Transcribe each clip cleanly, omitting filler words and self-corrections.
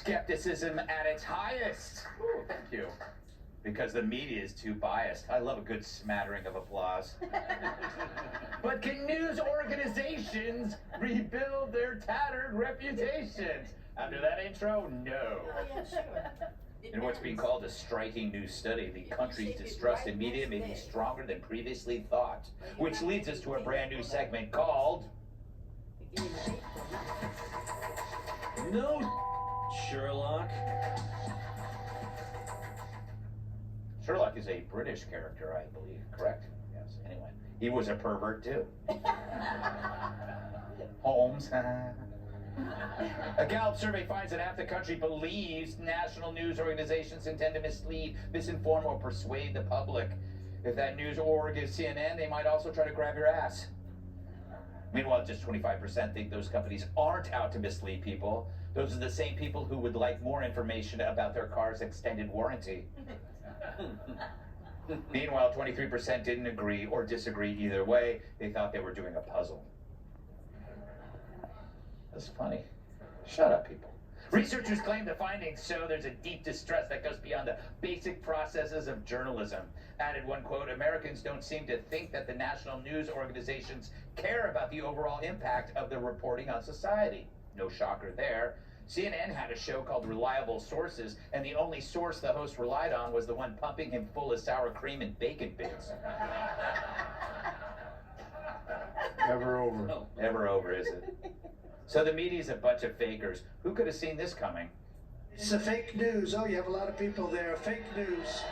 Skepticism at its highest. Ooh, thank you. Because the media is too biased. I love a good smattering of applause. But can news organizations rebuild their tattered reputations? After that intro, no. Oh, yeah, sure. In what's being called a striking new study, the country's distrust in media may be stronger than previously thought. Which leads us to a brand new segment called... No, Sherlock. Sherlock is a British character, I believe, correct? Yes, anyway. He was a pervert, too. Holmes. A Gallup survey finds that half the country believes national news organizations intend to mislead, misinform, or persuade the public. If that news org is CNN, they might also try to grab your ass. Meanwhile, just 25% think those companies aren't out to mislead people. Those are the same people who would like more information about their car's extended warranty. Meanwhile, 23% didn't agree or disagree either way. They thought they were doing a puzzle. That's funny. Shut up, people. Researchers claim the findings show there's a deep distrust that goes beyond the basic processes of journalism. Added one quote, Americans don't seem to think that the national news organizations care about the overall impact of their reporting on society. No shocker there. CNN had a show called Reliable Sources, and the only source the host relied on was the one pumping him full of sour cream and bacon bits. Never over. No, never over, is it? So the media's a bunch of fakers. Who could have seen this coming? It's the fake news. Oh, you have a lot of people there. Fake news.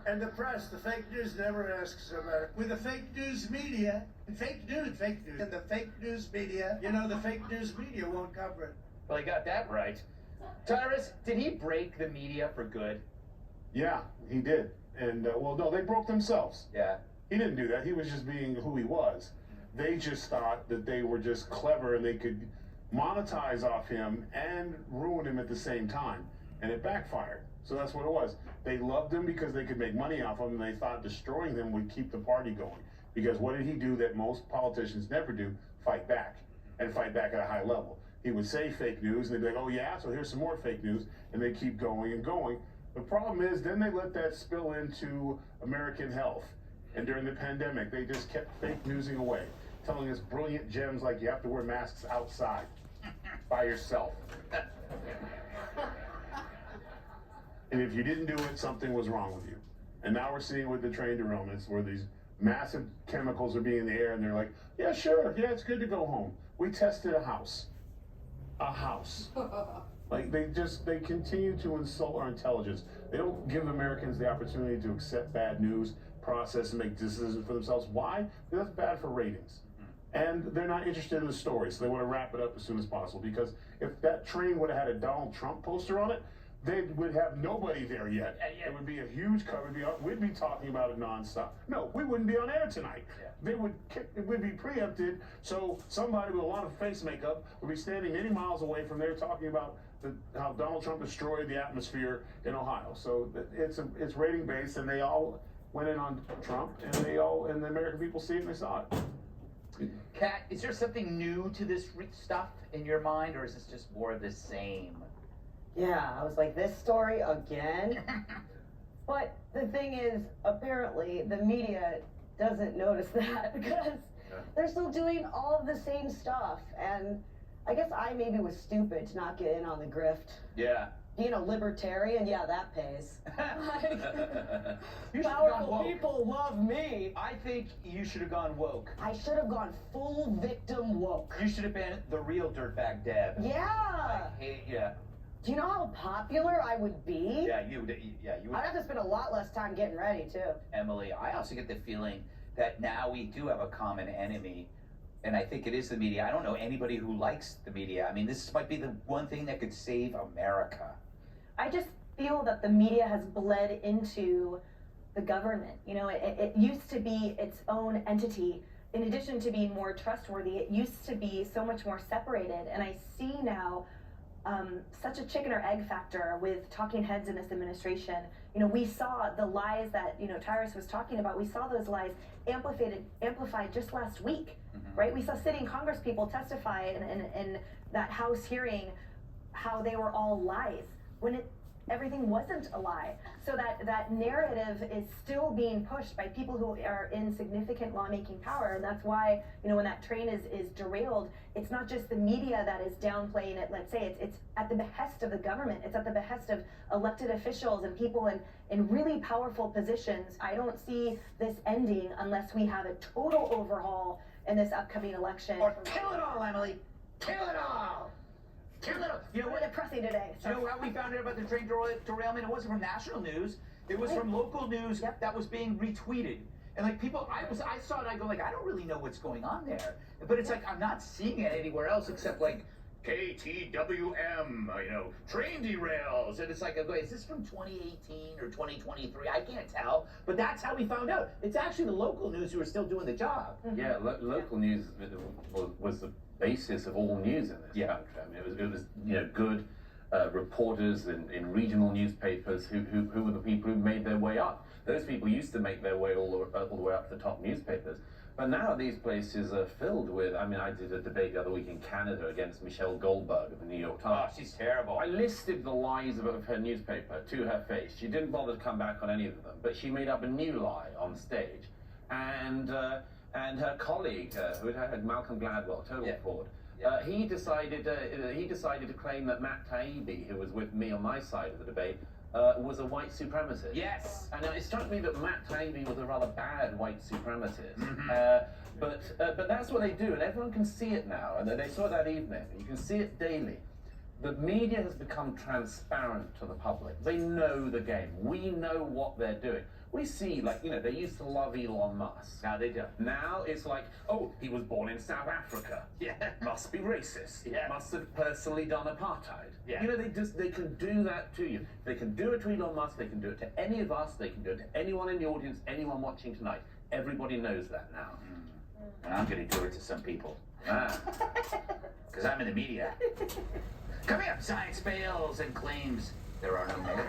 And the press, the fake news never asks about it. With the fake news media, fake news, and the fake news media, you know, the fake news media won't cover it. Well, he got that right. Tyrus, did he break the media for good? Yeah, he did. And, well, no, they broke themselves. Yeah. He didn't do that. He was just being who he was. They just thought that they were just clever and they could monetize off him and ruin him at the same time. And it backfired. So that's what it was. They loved him because they could make money off him, and they thought destroying him would keep the party going. Because what did he do that most politicians never do? Fight back. And fight back at a high level. He would say fake news, and they'd be like, oh yeah, so here's some more fake news, and they keep going and going. The problem is, then they let that spill into American health. And during the pandemic, they just kept fake newsing away, telling us brilliant gems like you have to wear masks outside by yourself. And if you didn't do it, something was wrong with you. And now we're seeing with the train derailments where these massive chemicals are being in the air, and they're like, yeah, sure, yeah, it's good to go home. We tested a house. A house. Like, they continue to insult our intelligence. They don't give Americans the opportunity to accept bad news, process, and make decisions for themselves. Why? Because that's bad for ratings. And they're not interested in the story, so they want to wrap it up as soon as possible. Because if that train would have had a Donald Trump poster on it, they would have nobody there yet. It would be a huge cover. We'd be talking about it nonstop. No, we wouldn't be on air tonight. It would be preempted, so somebody with a lot of face makeup would be standing many miles away from there talking about how Donald Trump destroyed the atmosphere in Ohio. So it's rating based, and they all went in on Trump, and the American people see it and they saw it. Kat, is there something new to this stuff in your mind, or is this just more of the same? Yeah, I was like, this story again? But the thing is, apparently, the media doesn't notice that because they're still doing all of the same stuff. And I guess I maybe was stupid to not get in on the grift. Yeah. Being a libertarian, yeah, that pays. You Powerful people love me. I think you should have gone woke. I should have gone full victim woke. You should have been the real dirtbag Deb. Yeah. Yeah. Do you know how popular I would be? Yeah, you would. I'd have to spend a lot less time getting ready, too. Emily, I also get the feeling that now we do have a common enemy, and I think it is the media. I don't know anybody who likes the media. I mean, this might be the one thing that could save America. I just feel that the media has bled into the government. You know, it used to be its own entity. In addition to being more trustworthy, it used to be so much more separated. And I see now such a chicken or egg factor with talking heads in this administration. You know, we saw the lies that, you know, Tyrus was talking about. We saw those lies amplified just last week, right? We saw sitting Congress people testify in that House hearing how they were all lies when everything wasn't a lie. So that narrative is still being pushed by people who are in significant lawmaking power, and that's why, you know, when that train is derailed, it's not just the media that is downplaying it. Let's say it's at the behest of the government. It's at the behest of elected officials and people in really powerful positions. I don't see this ending unless we have a total overhaul in this upcoming election. Or kill it all, Emily. Kill it all. Kill it all. You know We're what? depressing today. You know how we found out about the train derailment? It wasn't from national news. It was from local news that was being retweeted. And like people, I saw it. I go like, I don't really know what's going on there. But it's like I'm not seeing it anywhere else except like KTWM, you know, train derails. And it's like, is this from 2018 or 2023? I can't tell. But that's how we found out. It's actually the local news who are still doing the job. Yeah, local news was the basis of all news in this country. I mean, it was you know, good reporters in regional newspapers who were the people who made their way up. Those people used to make their way all the way up to the top newspapers. But now these places are filled with, I mean, I did a debate the other week in Canada against Michelle Goldberg of the New York Times. Oh, she's terrible. I listed the lies of her newspaper to her face. She didn't bother to come back on any of them, but she made up a new lie on stage. And her colleague, who had Malcolm Gladwell, total fraud, he decided to claim that Matt Taibbi, who was with me on my side of the debate, was a white supremacist. Yes. And it struck me that Matt Taibbi was a rather bad white supremacist. But that's what they do, and everyone can see it now. And they saw it that evening. You can see it daily. The media has become transparent to the public. They know the game. We know what they're doing. We see, like, you know, they used to love Elon Musk. Now they don't. Now it's like, oh, he was born in South Africa. Yeah. Must be racist. Yeah. Must have personally done apartheid. Yeah. You know, they can do that to you. They can do it to Elon Musk. They can do it to any of us. They can do it to anyone in the audience, anyone watching tonight. Everybody knows that now. And I'm going to do it to some people. Ah. Because I'm in the media. Coming up, science fails and claims there are no miracles.